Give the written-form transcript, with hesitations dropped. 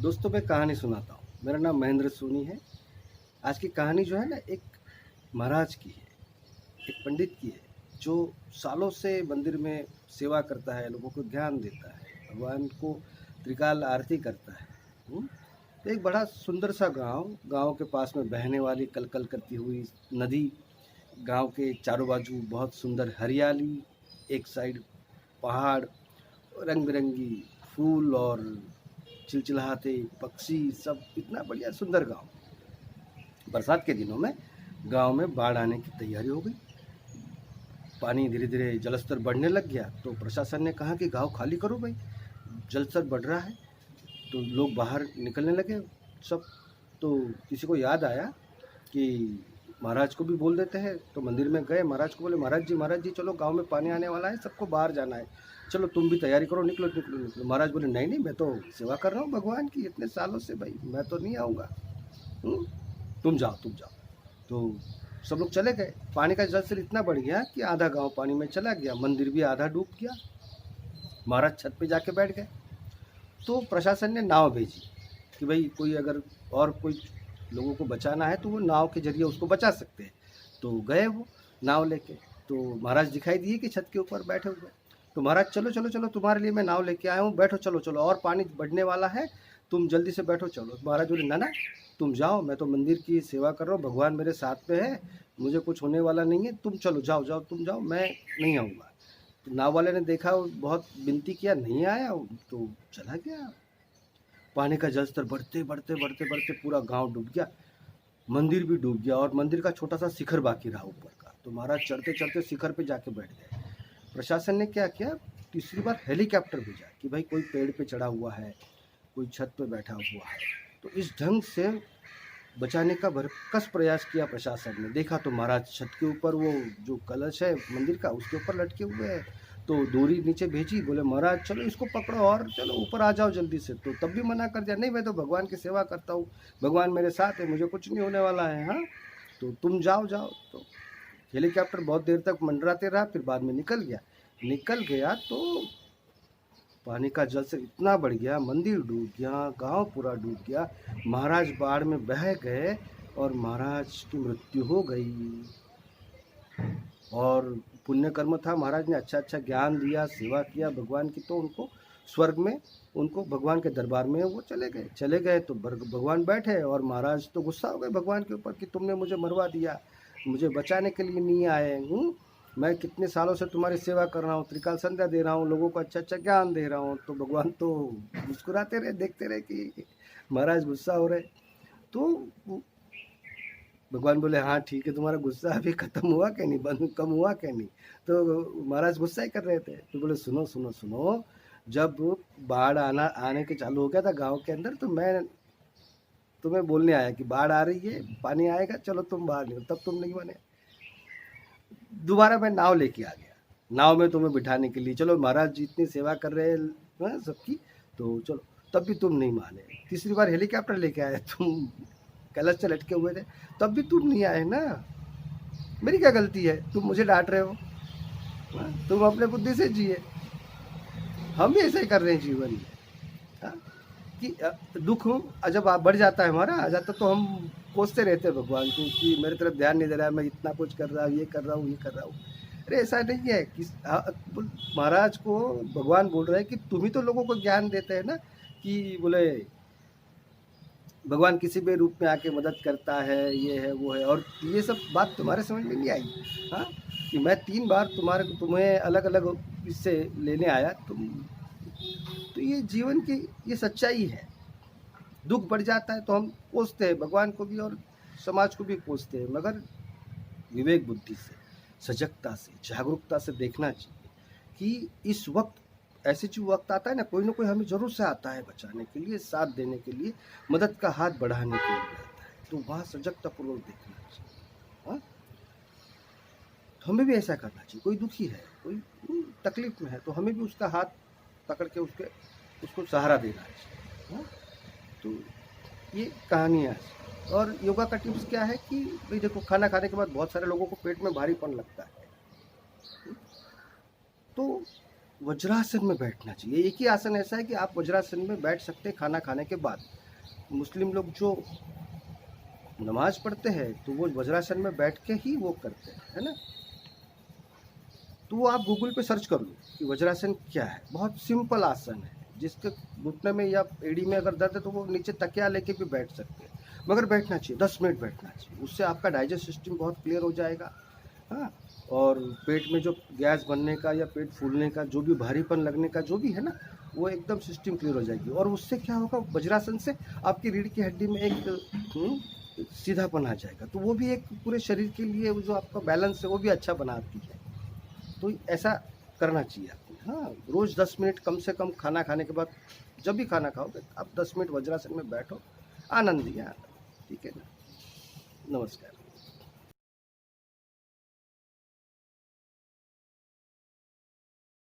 दोस्तों मैं कहानी सुनाता हूँ। मेरा नाम महेंद्र सोनी है। आज की कहानी जो है ना एक महाराज की है, एक पंडित की है, जो सालों से मंदिर में सेवा करता है, लोगों को ज्ञान देता है, भगवान को त्रिकाल आरती करता है। तो एक बड़ा सुंदर सा गांव के पास में बहने वाली कलकल करती हुई नदी, गांव के चारों बाजू बहुत सुंदर हरियाली, एक साइड पहाड़, रंग बिरंगी फूल और चिलचिलाते पक्षी, सब इतना बढ़िया सुंदर गांव। बरसात के दिनों में गांव में बाढ़ आने की तैयारी हो गई। पानी धीरे धीरे जलस्तर बढ़ने लग गया तो प्रशासन ने कहा कि गांव खाली करो भाई, जलस्तर बढ़ रहा है। तो लोग बाहर निकलने लगे सब। तो किसी को याद आया कि महाराज को भी बोल देते हैं। तो मंदिर में गए, महाराज को बोले महाराज जी चलो गांव में पानी आने वाला है, सबको बाहर जाना है, चलो तुम भी तैयारी करो, निकलो निकलो निकलो। महाराज बोले नहीं नहीं, मैं तो सेवा कर रहा हूँ भगवान की इतने सालों से, भाई मैं तो नहीं आऊँगा, तुम जाओ तुम जाओ। तो सब लोग चले गए। पानी का जलस्तर इतना बढ़ गया कि आधा गांव पानी में चला गया, मंदिर भी आधा डूब गया। महाराज छत पे जाके बैठ गए। तो प्रशासन ने नाव भेजी कि भाई कोई अगर और कोई लोगों को बचाना है तो वो नाव के जरिए उसको बचा सकते हैं। तो गए वो नाव लेके। तो महाराज दिखाई दिए कि छत के ऊपर बैठे हुए। तो महाराज चलो चलो चलो, तुम्हारे लिए मैं नाव लेके आया हूँ, बैठो, चलो चलो, और पानी बढ़ने वाला है, तुम जल्दी से बैठो चलो। महाराज बोले ना ना, तुम जाओ, मैं तो मंदिर की सेवा कर रहा हूँ, भगवान मेरे साथ पे है, मुझे कुछ होने वाला नहीं है, तुम चलो, जाओ जाओ तुम जाओ, मैं नहीं आऊँगा। तो नाव वाले ने देखा, बहुत विनती किया, नहीं आया तो चला गया। पानी का जलस्तर बढ़ते बढ़ते बढ़ते बढ़ते पूरा गांव डूब गया, मंदिर भी डूब गया, और मंदिर का छोटा सा शिखर बाकी रहा ऊपर का। तो महाराज चढ़ते चढ़ते शिखर पे जाके बैठ गए। प्रशासन ने क्या किया, तीसरी बार हेलीकॉप्टर भेजा कि भाई कोई पेड़ पे चढ़ा हुआ है, कोई छत पे बैठा हुआ है। तो इस ढंग से बचाने का भरकस प्रयास किया प्रशासन ने। देखा तो महाराज छत के ऊपर वो जो कलश है मंदिर का, उसके ऊपर लटके हुए हैं। तो डोरी नीचे भेजी, बोले महाराज चलो इसको पकड़ो और चलो ऊपर आ जाओ जल्दी से। तो तब भी मना कर दिया, नहीं मैं तो भगवान की सेवा करता हूँ, भगवान मेरे साथ है, मुझे कुछ नहीं होने वाला है, हाँ तो तुम जाओ जाओ। तो हेलीकॉप्टर बहुत देर तक मंडराते रहा, फिर बाद में निकल गया। तो पानी का जल से इतना बढ़ गया, मंदिर डूब गया, गांव पूरा डूब गया, महाराज बाढ़ में बह गए और महाराज की मृत्यु हो गई। और पुण्य कर्म था, महाराज ने अच्छा अच्छा ज्ञान दिया, सेवा किया भगवान की, तो उनको स्वर्ग में, उनको भगवान के दरबार में वो चले गए। तो भगवान बैठे और महाराज तो गुस्सा हो गए भगवान के ऊपर कि तुमने मुझे मरवा दिया, मुझे बचाने के लिए नहीं आए हूँ, मैं कितने सालों से तुम्हारी सेवा कर रहा हूँ, त्रिकाल संध्या दे रहा हूँ, लोगों को अच्छा अच्छा ज्ञान दे रहा हूँ। तो भगवान तो मुस्कुराते रहे, देखते रहे कि महाराज गुस्सा हो रहे। तो भगवान बोले हाँ ठीक है, तुम्हारा गुस्सा अभी खत्म हुआ क्या नहीं, बंद कम हुआ क्या नहीं। तो महाराज गुस्सा ही कर रहे थे। तो बोले सुनो सुनो सुनो, जब बाढ़ आने के चालू हो गया था गांव के अंदर, तो मैं तुम्हें बोलने आया कि बाढ़ आ रही है, पानी आएगा, चलो तुम बाहर निकलो, तब तुम नहीं माने। दोबारा मैं नाव लेके आ गया, नाव में तुम्हें बिठाने के लिए, चलो महाराज जी इतनी सेवा कर रहे हैं सबकी, तो चलो, तब भी तुम नहीं माने। तीसरी बार हेलीकॉप्टर लेके आए, तुम कलश से लटके हुए थे, तब भी तुम नहीं आए ना। मेरी क्या गलती है, तुम मुझे डांट रहे हो, तुम अपने बुद्धि से जिए, हम भी ऐसे ही कर रहे हैं जीवन में। हाँ? कि दुख जब बढ़ जाता है हमारा, आ जाता, तो हम कोसते रहते हैं भगवान को कि मेरे तरफ ध्यान नहीं दे रहा है, मैं इतना कुछ कर रहा हूँ, ये कर रहा हूँ, ये कर रहा हूँ। अरे ऐसा नहीं है कि महाराज को भगवान बोल रहे हैं कि तुम ही तो लोगों को ज्ञान देते हैं ना, कि बोले भगवान किसी भी रूप में आके मदद करता है, ये है वो है, और ये सब बात तुम्हारे समझ में नहीं आई। हाँ, कि मैं 3 बार तुम्हें अलग अलग इससे लेने आया, तुम तो ये जीवन की ये सच्चाई है। दुख बढ़ जाता है तो हम कोसते हैं, भगवान को भी और समाज को भी कोसते हैं, मगर विवेक बुद्धि से, सजगता से, जागरूकता से देखना चाहिए कि इस वक्त ऐसे जो वक्त आता है ना कोई हमें जरूर से आता है बचाने के लिए, साथ देने के लिए, मदद का हाथ बढ़ाने के लिए आता है, तो वहाँ सजगतापूर्वक देखना चाहिए। हाँ, तो हमें भी ऐसा करना चाहिए। कोई दुखी है, कोई तकलीफ में है, तो हमें भी उसका हाथ पकड़ के उसको सहारा देना चाहिए। हाँ? तो ये कहानी है। और योगा का टिप्स क्या है कि भाई देखो, खाना खाने के बाद बहुत सारे लोगों को पेट में भारीपन लगता है, तो वज्रासन में बैठना चाहिए। एक ही आसन ऐसा है कि आप वज्रासन में बैठ सकते हैं खाना खाने के बाद। मुस्लिम लोग जो नमाज पढ़ते हैं तो वो वज्रासन में बैठ के ही वो करते हैं, है ना। तो वो आप गूगल पे सर्च कर लो कि वज्रासन क्या है। बहुत सिंपल आसन है, जिसके घुटने में या एड़ी में अगर दर्द है तो वो नीचे तकिया लेके भी बैठ सकते हैं, मगर बैठना चाहिए, 10 मिनट बैठना चाहिए। उससे आपका डाइजेस्ट सिस्टम बहुत क्लियर हो जाएगा। हाँ, और पेट में जो गैस बनने का या पेट फूलने का, जो भी भारीपन लगने का जो भी है ना, वो एकदम सिस्टम क्लियर हो जाएगी। और उससे क्या होगा, वज्रासन से आपकी रीढ़ की हड्डी में एक सीधापन आ जाएगा, तो वो भी एक पूरे शरीर के लिए वो जो आपका बैलेंस है वो भी अच्छा बनाती है। तो ऐसा करना चाहिए आपको। हाँ, रोज़ 10 मिनट कम से कम खाना खाने के बाद, जब भी खाना खाओगे आप 10 मिनट वज्रासन में बैठो, आनंद ही आनंद। ठीक है ना। नमस्कार।